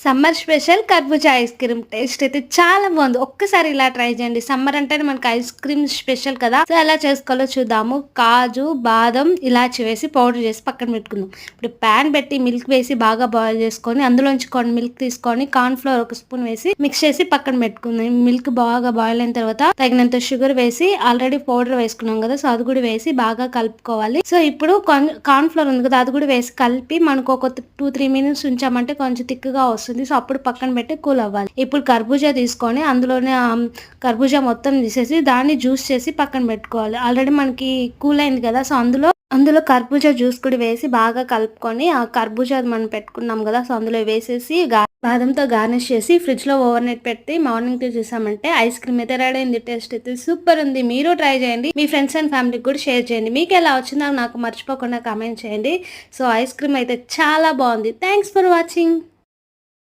Summer special కర్బూజా ice cream taste అయితే చాలా బాగుంది. ఒక్కసారి ఇలా ట్రై చేయండి. సమ్మర్ అంటేనే మనకి ఐస్ క్రీమ్ స్పెషల్ కదా. సో ఎలా చేసుకోవాలో చూద్దాము. కాజు, బాదం, ఇలాచి వేసి పౌడర్ చేసి పక్కన పెట్టుకుందాం. ఇప్పుడు ప్యాన్ పెట్టి మిల్క్ వేసి బాగా బాయిల్ చేసుకొని అందులోంచి కొన్ని మిల్క్ తీసుకొని కార్న్ ఫ్లోర్ ఒక స్పూన్ వేసి మిక్స్ చేసి పక్కన పెట్టుకుందాం. మిల్క్ బాగా బాయిల్ అయిన తర్వాత తగినంత షుగర్ వేసి ఆల్రెడీ పౌడర్ వేసుకున్నాం కదా, సో అది కూడా వేసి బాగా కలుపుకోవాలి. సో ఇప్పుడు కార్న్ ఫ్లోర్ ఉంది కదా, అది కూడా వేసి కలిపి మనకు ఒక 2-3 మినిట్స్ ఉంచామంటే కొంచెం థిక్గా వస్తుంది. సో అప్పుడు పక్కన పెట్టి కూల్ అవ్వాలి. ఇప్పుడు కర్బూజా తీసుకొని అందులోనే కర్బూజా మొత్తం తీసేసి దాన్ని జ్యూస్ చేసి పక్కన పెట్టుకోవాలి. ఆల్రెడీ మనకి కూల్ అయింది కదా, సో అందులో కర్బూజా జ్యూస్ కూడా వేసి బాగా కలుపుకొని ఆ కర్బూజా మనం పెట్టుకున్నాం కదా, సో అందులో వేసేసి బాదంతో గార్నిష్ చేసి ఫ్రిడ్జ్ లో ఓవర్ నైట్ పెట్టి మార్నింగ్ చూసామంటే ఐస్ క్రీమ్ అయితే రెడీ అయింది. టేస్ట్ అయితే సూపర్ ఉంది. మీరు ట్రై చేయండి. మీ ఫ్రెండ్స్ అండ్ ఫ్యామిలీకి కూడా షేర్ చేయండి. మీకు ఎలా వచ్చిందో నాకు మర్చిపోకుండా కామెంట్ చేయండి. సో ఐస్ క్రీమ్ అయితే చాలా బాగుంది. Thanks for watching.